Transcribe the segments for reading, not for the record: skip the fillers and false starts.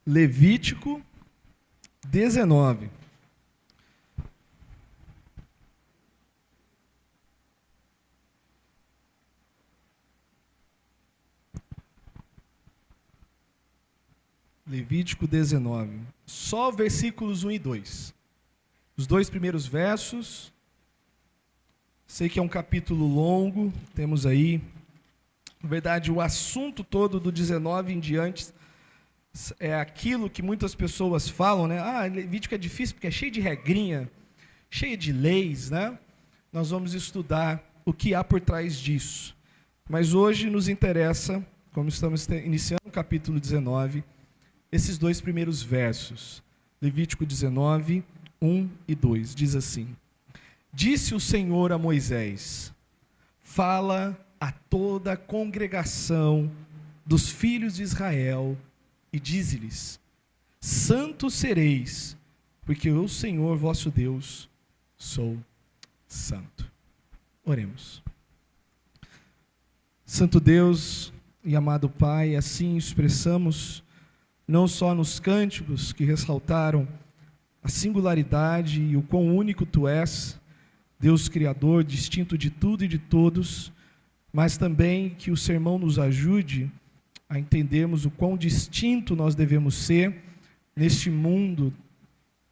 Levítico 19. Levítico 19. Só versículos 1 e 2. Os dois primeiros versos. Sei que é um capítulo longo, temos aí, na verdade, o assunto todo do 19 em diante é aquilo que muitas pessoas falam, né? Ah, Levítico é difícil porque é cheio de regrinha, cheio de leis, né? Nós vamos estudar o que há por trás disso. Mas hoje nos interessa, como estamos iniciando o capítulo 19, esses dois primeiros versos. Levítico 19, 1 e 2, diz assim: Disse o Senhor a Moisés: Fala a toda a congregação dos filhos de Israel e dize-lhes: Santos sereis, porque eu, Senhor vosso Deus, sou santo. Oremos. Santo Deus e amado Pai, assim expressamos, não só nos cânticos que ressaltaram a singularidade e o quão único Tu és, Deus Criador, distinto de tudo e de todos, mas também que o sermão nos ajude a entendermos o quão distinto nós devemos ser neste mundo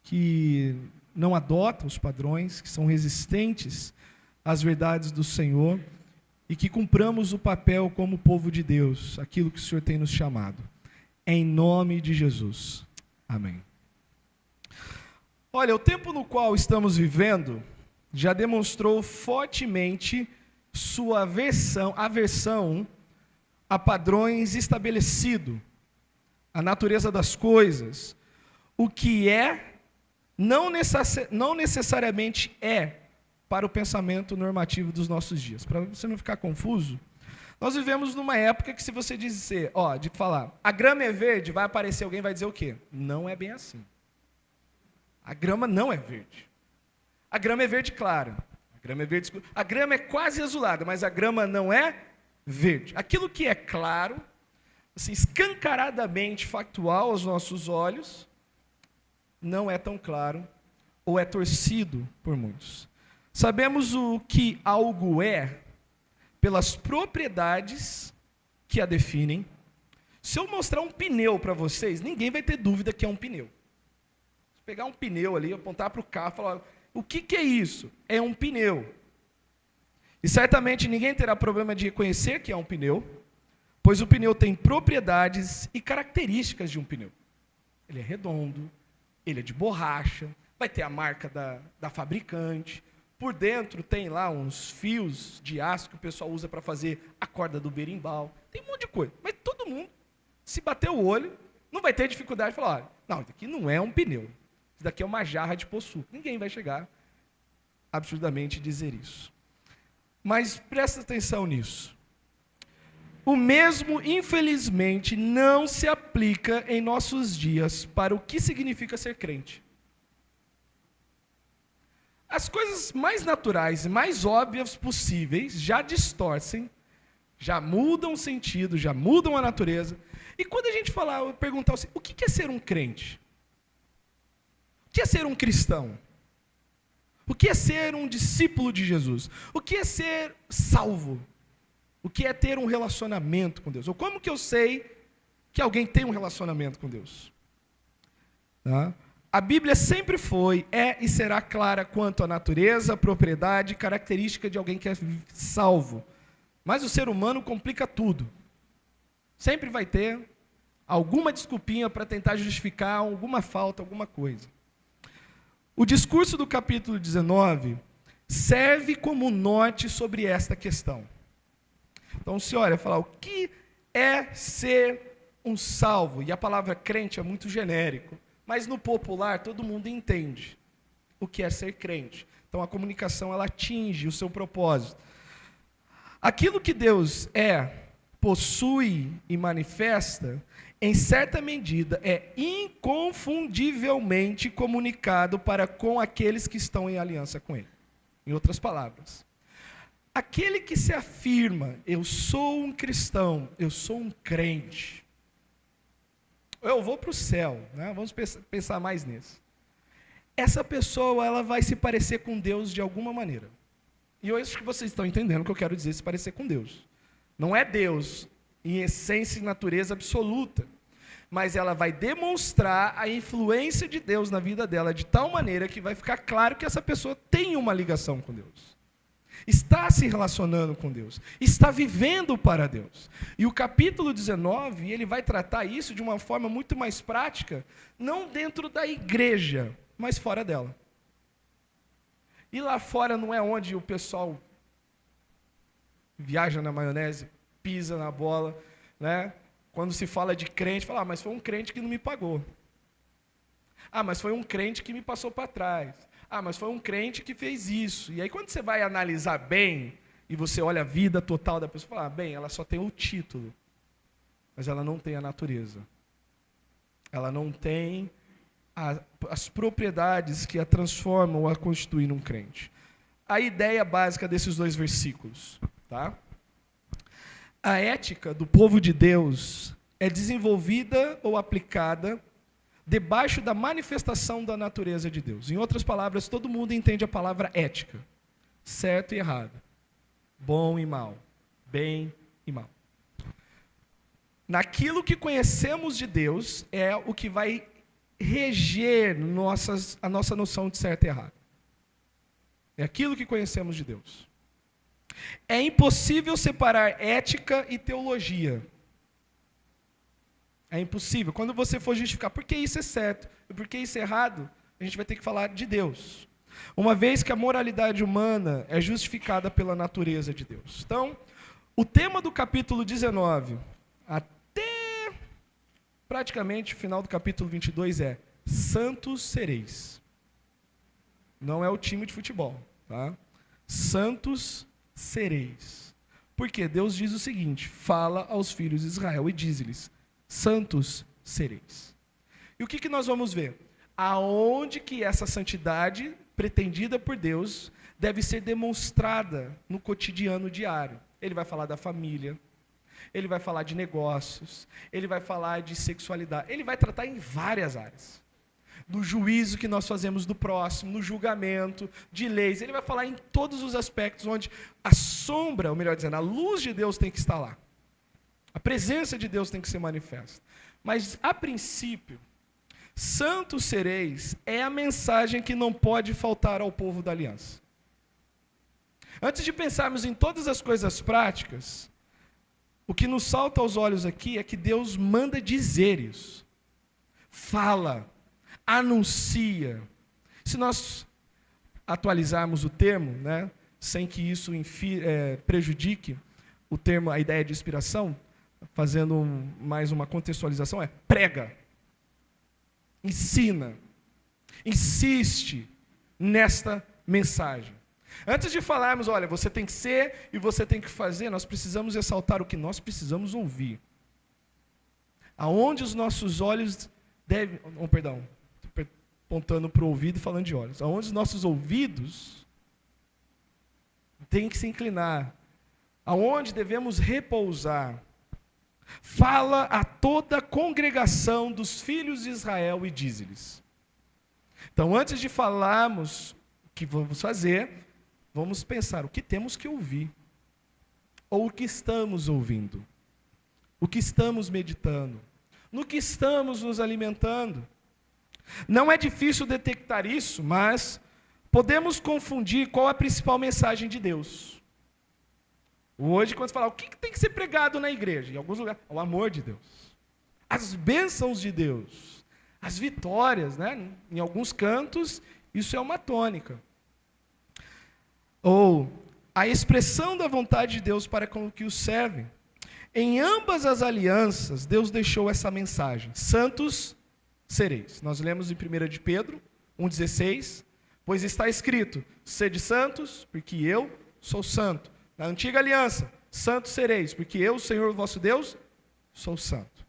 que não adota os padrões, que são resistentes às verdades do Senhor, e que cumpramos o papel como povo de Deus, aquilo que o Senhor tem nos chamado. Em nome de Jesus. Amém. Olha, o tempo no qual estamos vivendo já demonstrou fortemente sua aversão a padrões estabelecidos, a natureza das coisas, o que é, não necessariamente é para o pensamento normativo dos nossos dias. Para você não ficar confuso, nós vivemos numa época que se você dizer, de falar, a grama é verde, vai aparecer alguém e vai dizer o quê? Não é bem assim. A grama não é verde. A grama é verde clara, a grama é verde escura, a grama é quase azulada, mas a grama não é verde. Aquilo que é claro, assim, escancaradamente factual aos nossos olhos, não é tão claro ou é torcido por muitos. Sabemos o que algo é pelas propriedades que a definem. Se eu mostrar um pneu para vocês, ninguém vai ter dúvida que é um pneu. Se pegar um pneu ali, apontar para o carro e falar: o que é isso? É um pneu. E certamente ninguém terá problema de reconhecer que é um pneu, pois o pneu tem propriedades e características de um pneu. Ele é redondo, ele é de borracha, vai ter a marca da fabricante, por dentro tem lá uns fios de aço que o pessoal usa para fazer a corda do berimbau, tem um monte de coisa. Mas todo mundo, se bater o olho, não vai ter dificuldade de falar: não, isso aqui não é um pneu. Isso daqui é uma jarra de poço. Ninguém vai chegar absurdamente a dizer isso. Mas presta atenção nisso. O mesmo, infelizmente, não se aplica em nossos dias para o que significa ser crente. As coisas mais naturais e mais óbvias possíveis já distorcem, já mudam o sentido, já mudam a natureza. E quando a gente perguntar assim, o que é ser um crente? O que é ser um cristão? O que é ser um discípulo de Jesus? O que é ser salvo? O que é ter um relacionamento com Deus? Ou como que eu sei que alguém tem um relacionamento com Deus? Tá? A Bíblia sempre foi, é e será clara quanto à natureza, propriedade e característica de alguém que é salvo. Mas o ser humano complica tudo. Sempre vai ter alguma desculpinha para tentar justificar alguma falta, alguma coisa. O discurso do capítulo 19 serve como norte sobre esta questão. Então, se olha, falar o que é ser um salvo, e a palavra crente é muito genérico, mas no popular todo mundo entende o que é ser crente. Então, a comunicação ela atinge o seu propósito. Aquilo que Deus possui e manifesta, em certa medida, é inconfundivelmente comunicado para com aqueles que estão em aliança com Ele. Em outras palavras, aquele que se afirma, eu sou um cristão, eu sou um crente, eu vou para o céu, né? Vamos pensar mais nisso. Essa pessoa, ela vai se parecer com Deus de alguma maneira. E eu acho que vocês estão entendendo o que eu quero dizer, se parecer com Deus. Não é Deus em essência e natureza absoluta, mas ela vai demonstrar a influência de Deus na vida dela de tal maneira que vai ficar claro que essa pessoa tem uma ligação com Deus. Está se relacionando com Deus, está vivendo para Deus. E o capítulo 19, ele vai tratar isso de uma forma muito mais prática, não dentro da igreja, mas fora dela. E lá fora não é onde o pessoal viaja na maionese, pisa na bola, né? Quando se fala de crente, fala, mas foi um crente que não me pagou. Mas foi um crente que me passou para trás. Mas foi um crente que fez isso. E aí quando você vai analisar bem, e você olha a vida total da pessoa, fala, bem, ela só tem o título, mas ela não tem a natureza. Ela não tem as propriedades que a transformam ou a constituem um crente. A ideia básica desses dois versículos, tá? A ética do povo de Deus é desenvolvida ou aplicada debaixo da manifestação da natureza de Deus. Em outras palavras, todo mundo entende a palavra ética. Certo e errado. Bom e mal. Bem e mal. Naquilo que conhecemos de Deus é o que vai reger a nossa noção de certo e errado. É aquilo que conhecemos de Deus. É impossível separar ética e teologia. É impossível. Quando você for justificar por que isso é certo e por que isso é errado, a gente vai ter que falar de Deus. Uma vez que a moralidade humana é justificada pela natureza de Deus. Então, o tema do capítulo 19, até praticamente o final do capítulo 22 é santos sereis. Não é o time de futebol, tá? Santos sereis. Porque Deus diz o seguinte, fala aos filhos de Israel e diz-lhes, santos sereis. E o que nós vamos ver? Aonde que essa santidade pretendida por Deus deve ser demonstrada no cotidiano diário. Ele vai falar da família, ele vai falar de negócios, ele vai falar de sexualidade, ele vai tratar em várias áreas. Do juízo que nós fazemos do próximo, no julgamento, de leis, ele vai falar em todos os aspectos onde a sombra, ou melhor dizendo, a luz de Deus tem que estar lá. A presença de Deus tem que ser manifesta. Mas, a princípio, santos sereis é a mensagem que não pode faltar ao povo da aliança. Antes de pensarmos em todas as coisas práticas, o que nos salta aos olhos aqui é que Deus manda dizer isso. Fala, anuncia. Se nós atualizarmos o termo, né, sem que isso prejudique o termo, a ideia de inspiração, fazendo mais uma contextualização, é prega, ensina, insiste nesta mensagem. Antes de falarmos, olha, você tem que ser e você tem que fazer, nós precisamos ressaltar o que nós precisamos ouvir. Aonde os nossos olhos devem... apontando para o ouvido e falando de olhos. Aonde os nossos ouvidos têm que se inclinar. Aonde devemos repousar. Fala a toda a congregação dos filhos de Israel e diz-lhes. Então, antes de falarmos o que vamos fazer, vamos pensar o que temos que ouvir. Ou o que estamos ouvindo. O que estamos meditando. No que estamos nos alimentando. Não é difícil detectar isso, mas podemos confundir qual a principal mensagem de Deus. Hoje, quando você fala, o que tem que ser pregado na igreja? Em alguns lugares, o amor de Deus. As bênçãos de Deus. As vitórias, né? Em alguns cantos, isso é uma tônica. Ou a expressão da vontade de Deus para com o que os servem. Em ambas as alianças, Deus deixou essa mensagem. Santos sereis. Nós lemos em 1 de Pedro 1,16, pois está escrito, sede santos, porque eu sou santo. Na antiga aliança, santos sereis, porque eu, Senhor vosso Deus, sou santo.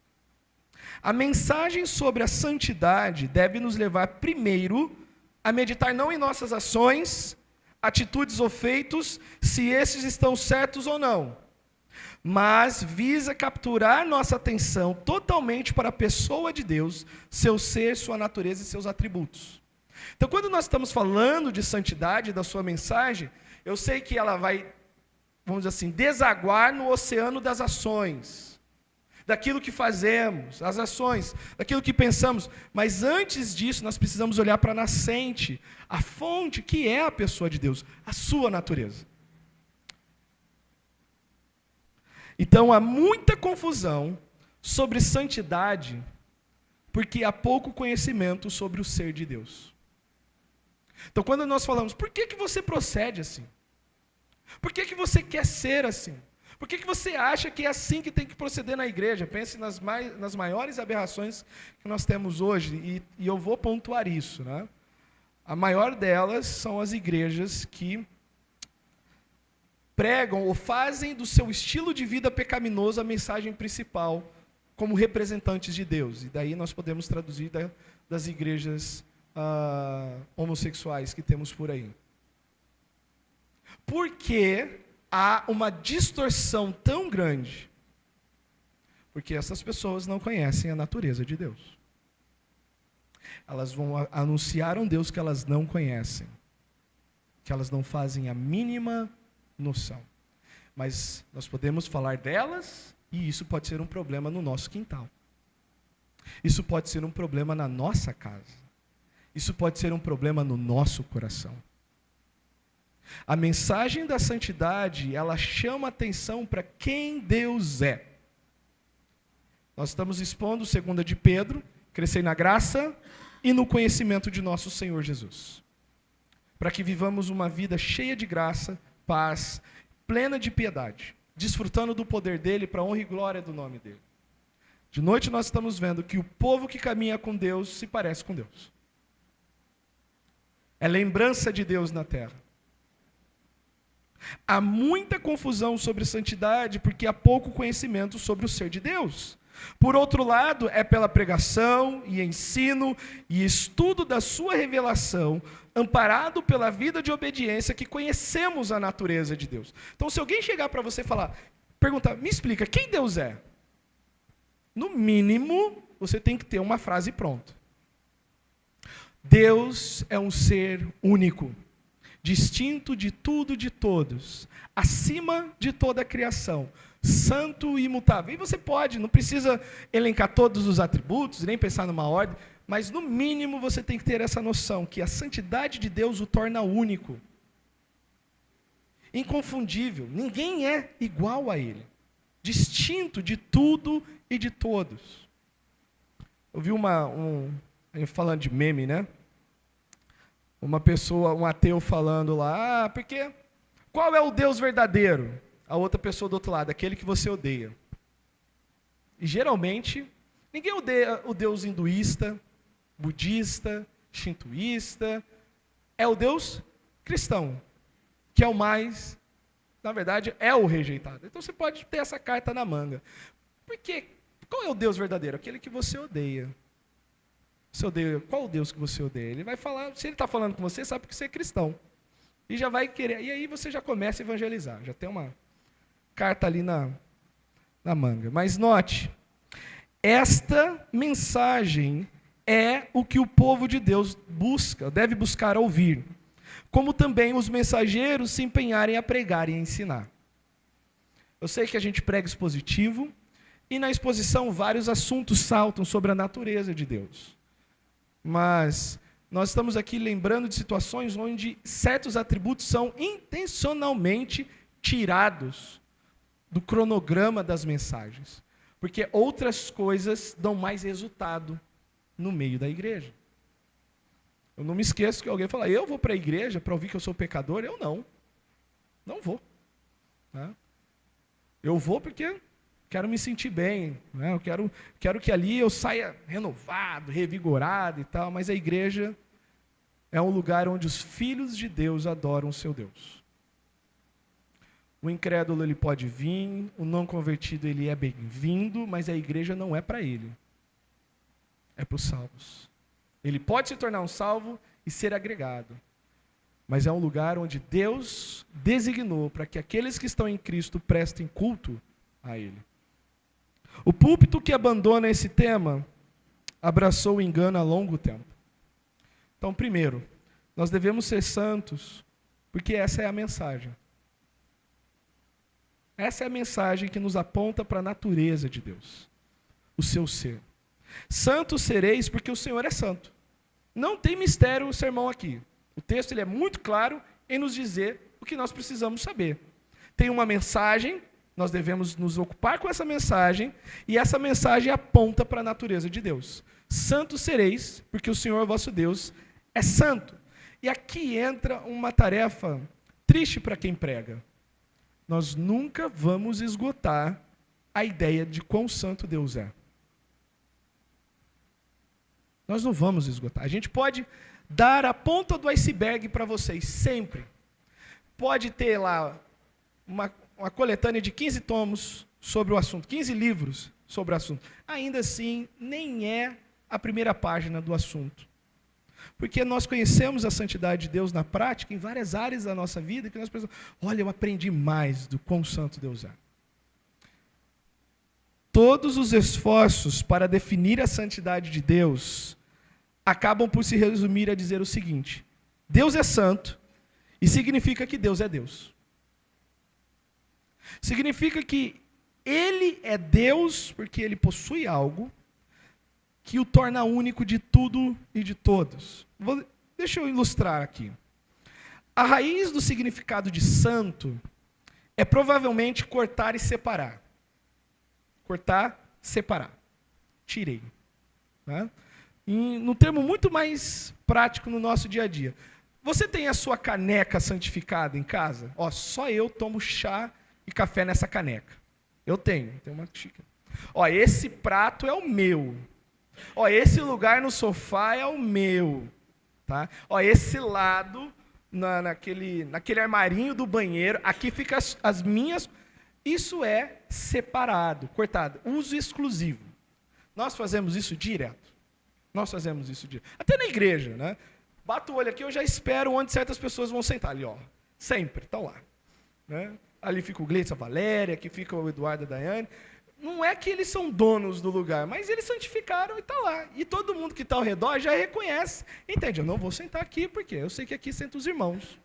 A mensagem sobre a santidade deve nos levar primeiro a meditar não em nossas ações, atitudes ou feitos, se esses estão certos ou não, mas visa capturar nossa atenção totalmente para a pessoa de Deus, seu ser, sua natureza e seus atributos. Então, quando nós estamos falando de santidade da sua mensagem, eu sei que ela vai, vamos dizer assim, desaguar no oceano das ações, daquilo que fazemos, as ações, daquilo que pensamos, mas antes disso nós precisamos olhar para a nascente, a fonte que é a pessoa de Deus, a sua natureza. Então há muita confusão sobre santidade, porque há pouco conhecimento sobre o ser de Deus. Então quando nós falamos, por que você procede assim? Por que você quer ser assim? Por que você acha que é assim que tem que proceder na igreja? Pense nas maiores aberrações que nós temos hoje, e eu vou pontuar isso, né? A maior delas são as igrejas que pregam ou fazem do seu estilo de vida pecaminoso a mensagem principal, como representantes de Deus. E daí nós podemos traduzir das igrejas homossexuais que temos por aí. Por que há uma distorção tão grande? Porque essas pessoas não conhecem a natureza de Deus. Elas vão anunciar um Deus que elas não conhecem, que elas não fazem a mínima noção. Mas nós podemos falar delas, e isso pode ser um problema no nosso quintal. Isso pode ser um problema na nossa casa. Isso pode ser um problema no nosso coração. A mensagem da santidade, ela chama atenção para quem Deus é. Nós estamos expondo 2 de Pedro, crescer na graça e no conhecimento de nosso Senhor Jesus. Para que vivamos uma vida cheia de graça, paz, plena de piedade, desfrutando do poder dele para a honra e glória do nome dele. De noite nós estamos vendo que o povo que caminha com Deus se parece com Deus. É lembrança de Deus na terra. Há muita confusão sobre santidade porque há pouco conhecimento sobre o ser de Deus. Por outro lado, é pela pregação e ensino e estudo da sua revelação, amparado pela vida de obediência, que conhecemos a natureza de Deus. Então, se alguém chegar para você e perguntar, me explica, quem Deus é? No mínimo, você tem que ter uma frase pronta. Deus é um ser único, distinto de tudo e de todos, acima de toda a criação, santo e imutável. E você pode, não precisa elencar todos os atributos, nem pensar numa ordem, mas no mínimo você tem que ter essa noção, que a santidade de Deus o torna único, inconfundível, ninguém é igual a Ele, distinto de tudo e de todos. Eu vi falando de meme, né? Uma pessoa, um ateu falando lá, porque qual é o Deus verdadeiro? A outra pessoa do outro lado, aquele que você odeia. E geralmente, ninguém odeia o Deus hinduísta, budista, shintoísta, é o Deus cristão, que é o mais, na verdade, é o rejeitado. Então você pode ter essa carta na manga. Porque qual é o Deus verdadeiro? Aquele que você odeia. Você odeia, qual o Deus que você odeia? Ele vai falar, se ele está falando com você, sabe que você é cristão. E já vai querer, e aí você já começa a evangelizar, já tem uma carta ali na manga. Mas note, esta mensagem é o que o povo de Deus busca, deve buscar ouvir, como também os mensageiros se empenharem a pregar e a ensinar. Eu sei que a gente prega expositivo, e na exposição vários assuntos saltam sobre a natureza de Deus. Mas nós estamos aqui lembrando de situações onde certos atributos são intencionalmente tirados do cronograma das mensagens, porque outras coisas dão mais resultado no meio da igreja. Eu não me esqueço que alguém fala, eu vou para a igreja para ouvir que eu sou pecador? Eu não vou. Né? Eu vou porque quero me sentir bem, né? Eu quero que ali eu saia renovado, revigorado e tal, mas a igreja é um lugar onde os filhos de Deus adoram o seu Deus. O incrédulo ele pode vir, o não convertido ele é bem-vindo, mas a igreja não é para ele, é para os salvos. Ele pode se tornar um salvo e ser agregado, mas é um lugar onde Deus designou para que aqueles que estão em Cristo prestem culto a Ele. O púlpito que abandona esse tema abraçou o engano há longo tempo. Então, primeiro, nós devemos ser santos, porque essa é a mensagem. Essa é a mensagem que nos aponta para a natureza de Deus, o seu ser. Santos sereis porque o Senhor é santo. Não tem mistério o sermão aqui. O texto ele é muito claro em nos dizer o que nós precisamos saber. Tem uma mensagem, nós devemos nos ocupar com essa mensagem, e essa mensagem aponta para a natureza de Deus. Santos sereis, porque o Senhor vosso Deus é santo. E aqui entra uma tarefa triste para quem prega. Nós nunca vamos esgotar a ideia de quão santo Deus é. Nós não vamos esgotar. A gente pode dar a ponta do iceberg para vocês, sempre. Pode ter lá uma coletânea de 15 tomos sobre o assunto, 15 livros sobre o assunto. Ainda assim, nem é a primeira página do assunto. Porque nós conhecemos a santidade de Deus na prática, em várias áreas da nossa vida, que nós pensamos, olha, eu aprendi mais do quão santo Deus é. Todos os esforços para definir a santidade de Deus acabam por se resumir a dizer o seguinte: Deus é santo, e significa que Deus é Deus. Significa que Ele é Deus porque Ele possui algo que o torna único de tudo e de todos. Deixa eu ilustrar aqui. A raiz do significado de santo é provavelmente cortar e separar. Cortar, separar. Tirei. Né? Num termo muito mais prático no nosso dia a dia. Você tem a sua caneca santificada em casa? Ó, só eu tomo chá e café nessa caneca. Eu tenho uma xícara. Ó, esse prato é o meu. Ó, esse lugar no sofá é o meu. Tá? Ó, esse lado, naquele armarinho do banheiro, aqui ficam as minhas. Isso é separado, cortado, uso exclusivo. Nós fazemos isso direto. Nós fazemos isso direto. Até na igreja, né? Bato o olho aqui, eu já espero onde certas pessoas vão sentar ali, ó. Sempre, estão lá. Né? Ali fica o Gleitson, a Valéria, aqui fica o Eduardo e a Daiane. Não é que eles são donos do lugar, mas eles santificaram e está lá. E todo mundo que está ao redor já reconhece. Entende? Eu não vou sentar aqui porque eu sei que aqui sentam os irmãos.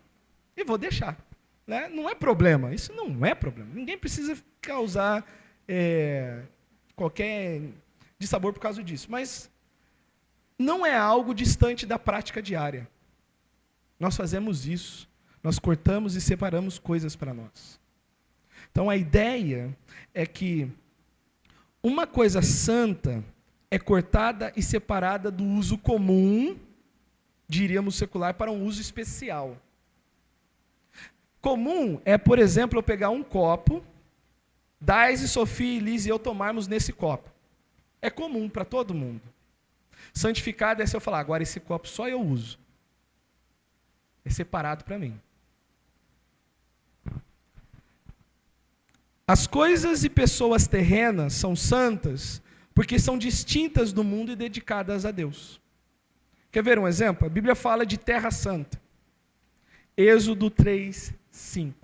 E vou deixar. Né? Não é problema. Isso não é problema. Ninguém precisa causar qualquer dissabor por causa disso. Mas não é algo distante da prática diária. Nós fazemos isso. Nós cortamos e separamos coisas para nós. Então a ideia é que uma coisa santa é cortada e separada do uso comum, diríamos secular, para um uso especial. Comum é, por exemplo, eu pegar um copo, Daisy, Sofia, Elise e eu tomarmos nesse copo. É comum para todo mundo. Santificado é se eu falar, agora esse copo só eu uso. É separado para mim. As coisas e pessoas terrenas são santas porque são distintas do mundo e dedicadas a Deus. Quer ver um exemplo? A Bíblia fala de terra santa. Êxodo 3:5.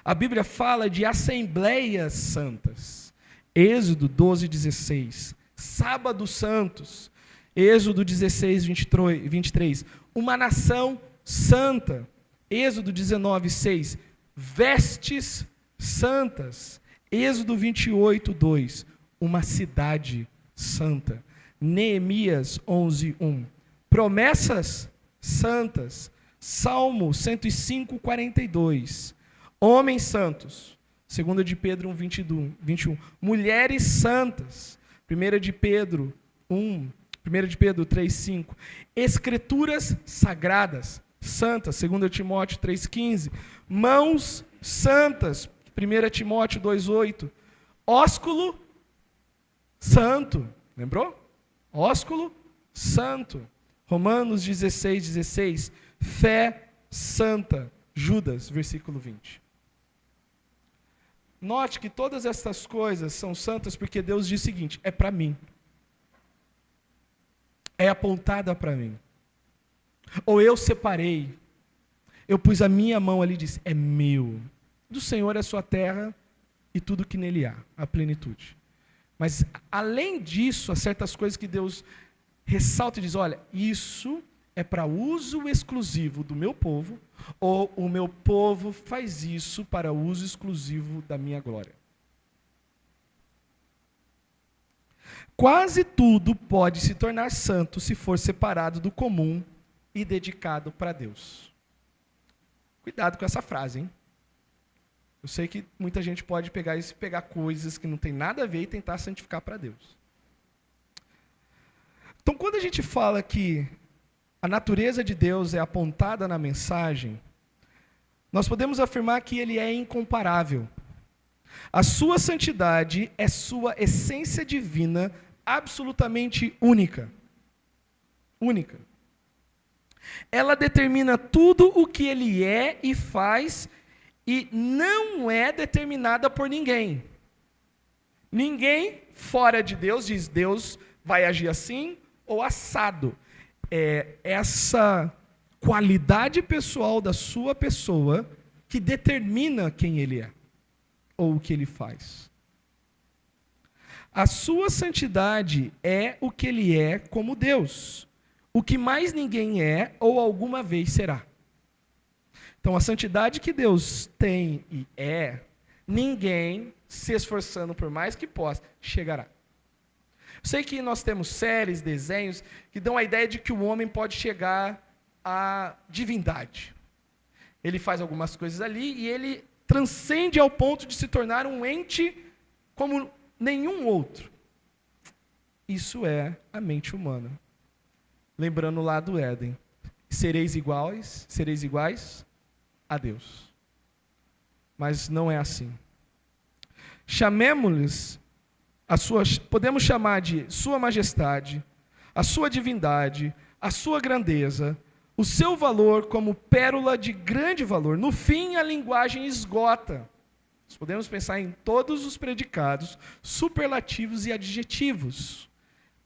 A Bíblia fala de assembleias santas. Êxodo 12:16. Sábados santos. Êxodo 16:23. Uma nação santa. Êxodo 19:6. Vestes santas. Êxodo 28:2. Uma cidade santa. Neemias 11:1. Promessas santas. Salmo 105:42. Homens santos. 2 de Pedro 1:21. Mulheres santas. 1 de Pedro 3:5. Escrituras sagradas santas. 2 Timóteo 3:15. Mãos santas. 1 Timóteo 2:8. Ósculo santo. Lembrou? Ósculo santo. Romanos 16:16. Fé santa. Judas, versículo 20. Note que todas essas coisas são santas porque Deus diz o seguinte: é para mim. É apontada para mim. Ou eu separei. Eu pus a minha mão ali e disse, é meu. Do Senhor é a sua terra e tudo que nele há, a plenitude. Mas, além disso, há certas coisas que Deus ressalta e diz, olha, isso é para uso exclusivo do meu povo, ou o meu povo faz isso para uso exclusivo da minha glória. Quase tudo pode se tornar santo se for separado do comum e dedicado para Deus. Cuidado com essa frase, hein? Eu sei que muita gente pode pegar coisas que não tem nada a ver e tentar santificar para Deus. Então, quando a gente fala que a natureza de Deus é apontada na mensagem, nós podemos afirmar que ele é incomparável. A sua santidade é sua essência divina absolutamente única. Única. Ela determina tudo o que ele é e faz e não é determinada por ninguém. Ninguém fora de Deus diz, Deus vai agir assim ou assado. É essa qualidade pessoal da sua pessoa que determina quem ele é ou o que ele faz. A sua santidade é o que ele é como Deus, o que mais ninguém é ou alguma vez será. Então, a santidade que Deus tem e é, ninguém, se esforçando por mais que possa, chegará. Sei que nós temos séries, desenhos, que dão a ideia de que o homem pode chegar à divindade. Ele faz algumas coisas ali e ele transcende ao ponto de se tornar um ente como nenhum outro. Isso é a mente humana. Lembrando lá do Éden. Sereis iguais a Deus. Mas não é assim. Chamemos-lhes podemos chamar de sua majestade, a sua divindade, a sua grandeza, o seu valor como pérola de grande valor. No fim, a linguagem esgota. Nós podemos pensar em todos os predicados, superlativos e adjetivos.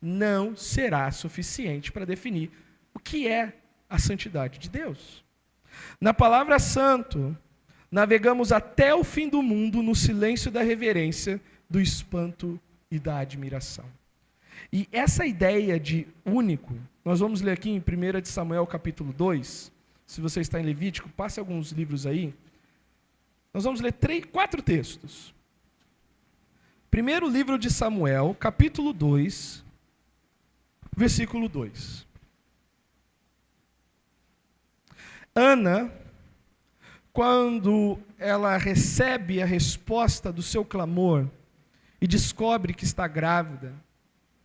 Não será suficiente para definir o que é a santidade de Deus. Na palavra santo, navegamos até o fim do mundo no silêncio da reverência, do espanto e da admiração. E essa ideia de único, nós vamos ler aqui em 1 de Samuel capítulo 2, se você está em Levítico, passe alguns livros aí. Nós vamos ler 4 textos. Primeiro livro de Samuel, capítulo 2, versículo 2. Ana, quando ela recebe a resposta do seu clamor e descobre que está grávida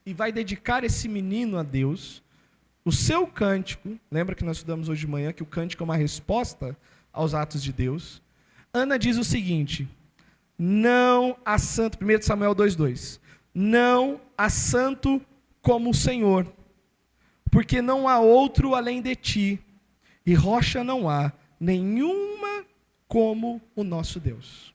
e vai dedicar esse menino a Deus, o seu cântico, lembra que nós estudamos hoje de manhã que o cântico é uma resposta aos atos de Deus. Ana diz o seguinte, não há santo, 1 Samuel 2,2, não há santo como o Senhor, porque não há outro além de ti, e rocha não há nenhuma como o nosso Deus.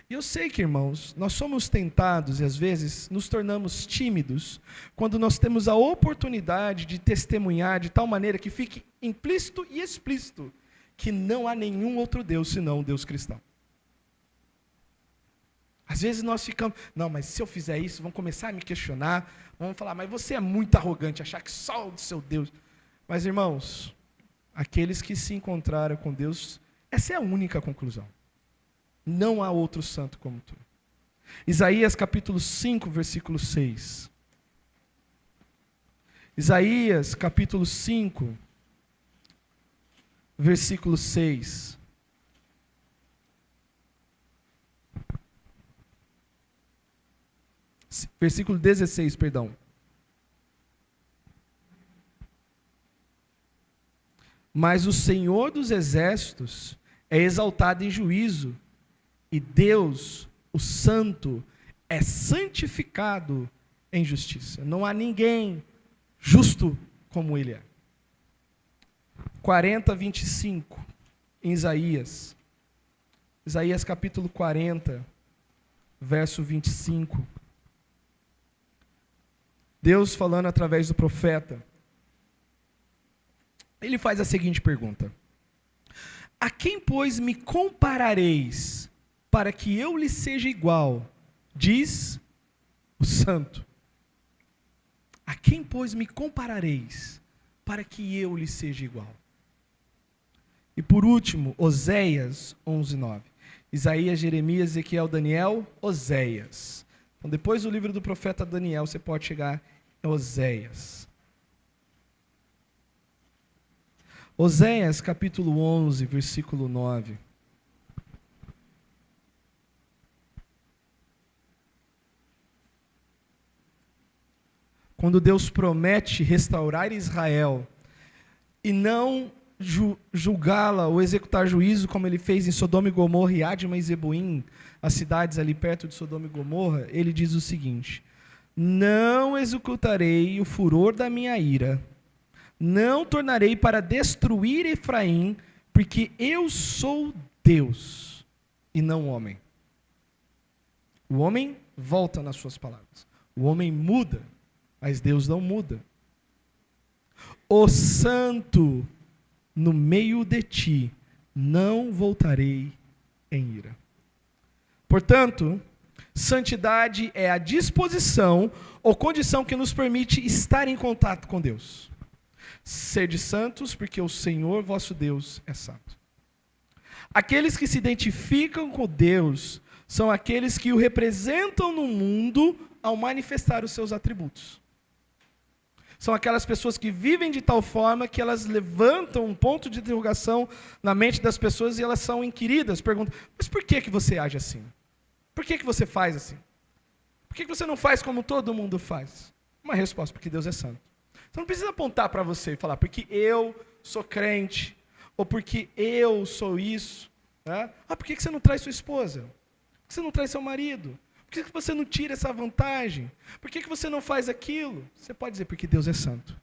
E eu sei que, irmãos, nós somos tentados e às vezes nos tornamos tímidos quando nós temos a oportunidade de testemunhar de tal maneira que fique implícito e explícito que não há nenhum outro Deus senão o Deus cristão. Às vezes nós ficamos, não, mas se eu fizer isso, vão começar a me questionar, vão falar, mas você é muito arrogante, achar que só o seu Deus. Mas, irmãos, aqueles que se encontraram com Deus, essa é a única conclusão. Não há outro santo como tu. Isaías capítulo 5, versículo 6. Isaías capítulo 5, versículo 6. Versículo 16, perdão. Mas o Senhor dos exércitos é exaltado em juízo, e Deus, o Santo, é santificado em justiça. Não há ninguém justo como Ele é. 40, 25, em Isaías. Isaías capítulo 40, verso 25. Deus falando através do profeta. Ele faz a seguinte pergunta. A quem, pois, me comparareis para que eu lhe seja igual? Diz o santo. A quem, pois, me comparareis para que eu lhe seja igual? E por último, Oséias 11:9. Isaías, Jeremias, Ezequiel, Daniel, Oséias. Então, depois do livro do profeta Daniel, você pode chegar em Oséias. Oséias, capítulo 11, versículo 9. Quando Deus promete restaurar Israel e não julgá-la ou executar juízo como ele fez em Sodoma e Gomorra e Adma e Zeboim, as cidades ali perto de Sodoma e Gomorra, ele diz o seguinte: não executarei o furor da minha ira, não tornarei para destruir Efraim, porque eu sou Deus e não homem. O homem volta nas suas palavras, o homem muda, mas Deus não muda. O santo no meio de ti, não voltarei em ira. Portanto, santidade é a disposição ou condição que nos permite estar em contato com Deus. Sede santos, porque o Senhor vosso Deus é santo. Aqueles que se identificam com Deus são aqueles que o representam no mundo ao manifestar os seus atributos. São aquelas pessoas que vivem de tal forma que elas levantam um ponto de interrogação na mente das pessoas e elas são inquiridas, perguntam: mas por que você age assim? Por que você faz assim? Por que você não faz como todo mundo faz? Uma resposta: porque Deus é santo. Você não precisa apontar para você e falar: porque eu sou crente, ou porque eu sou isso. Né? Por que você não traz sua esposa? Por que você não traz seu marido? Por que você não tira essa vantagem? Por que você não faz aquilo? Você pode dizer: porque Deus é santo.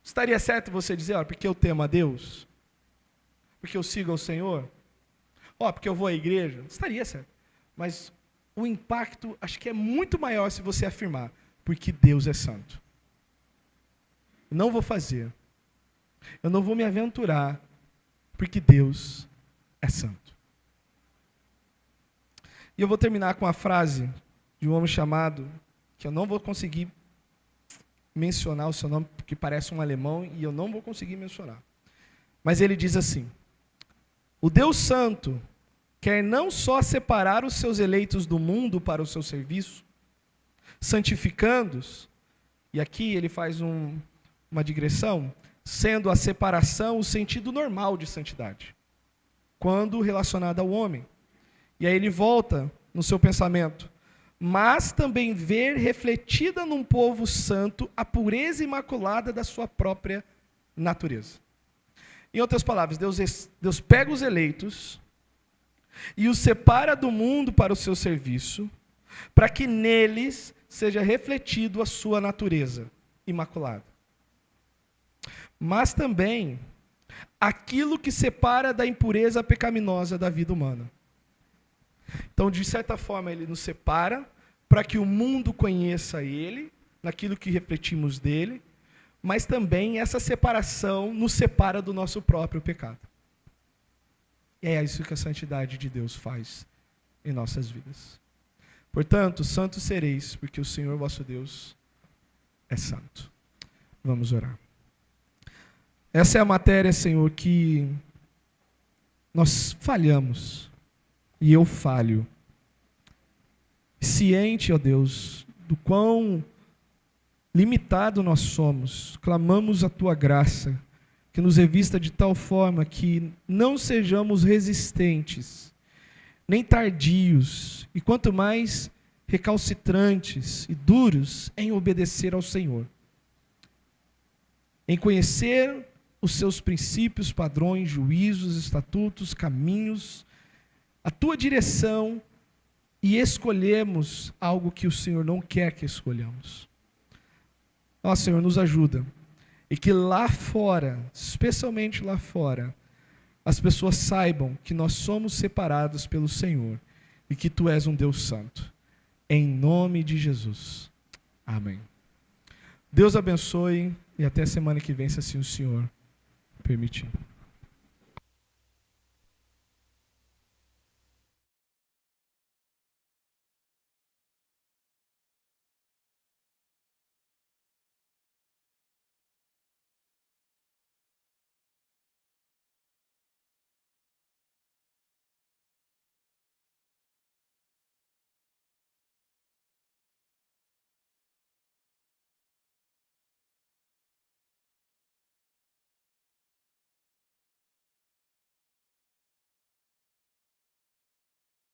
Estaria certo você dizer: porque eu temo a Deus? Porque eu sigo ao Senhor? Porque eu vou à igreja? Estaria certo. Mas o impacto, acho que é muito maior se você afirmar: porque Deus é santo. Eu não vou fazer. Eu não vou me aventurar, porque Deus é santo. E eu vou terminar com a frase de um homem chamado, que eu não vou conseguir mencionar o seu nome, porque parece um alemão, e eu não vou conseguir mencionar. Mas ele diz assim: o Deus Santo quer não só separar os seus eleitos do mundo para o seu serviço, santificando-os, e aqui ele faz uma digressão, sendo a separação o sentido normal de santidade, quando relacionada ao homem. E aí ele volta no seu pensamento: mas também ver refletida num povo santo a pureza imaculada da sua própria natureza. Em outras palavras, Deus pega os eleitos e os separa do mundo para o seu serviço, para que neles seja refletido a sua natureza imaculada. Mas também aquilo que separa da impureza pecaminosa da vida humana. Então, de certa forma, ele nos separa para que o mundo conheça ele, naquilo que refletimos dele, mas também essa separação nos separa do nosso próprio pecado. E é isso que a santidade de Deus faz em nossas vidas. Portanto, santos sereis, porque o Senhor vosso Deus é santo. Vamos orar. Essa é a matéria, Senhor, que nós falhamos. E eu falho. Ciente, ó Deus, do quão limitado nós somos, clamamos a Tua graça, que nos revista de tal forma que não sejamos resistentes, nem tardios, e quanto mais recalcitrantes e duros em obedecer ao Senhor, em conhecer os seus princípios, padrões, juízos, estatutos, caminhos, a Tua direção, e escolhemos algo que o Senhor não quer que escolhamos. Ó Senhor, nos ajuda, e que lá fora, especialmente lá fora, as pessoas saibam que nós somos separados pelo Senhor, e que Tu és um Deus santo. Em nome de Jesus. Amém. Deus abençoe, e até semana que vem, se assim o Senhor permitir.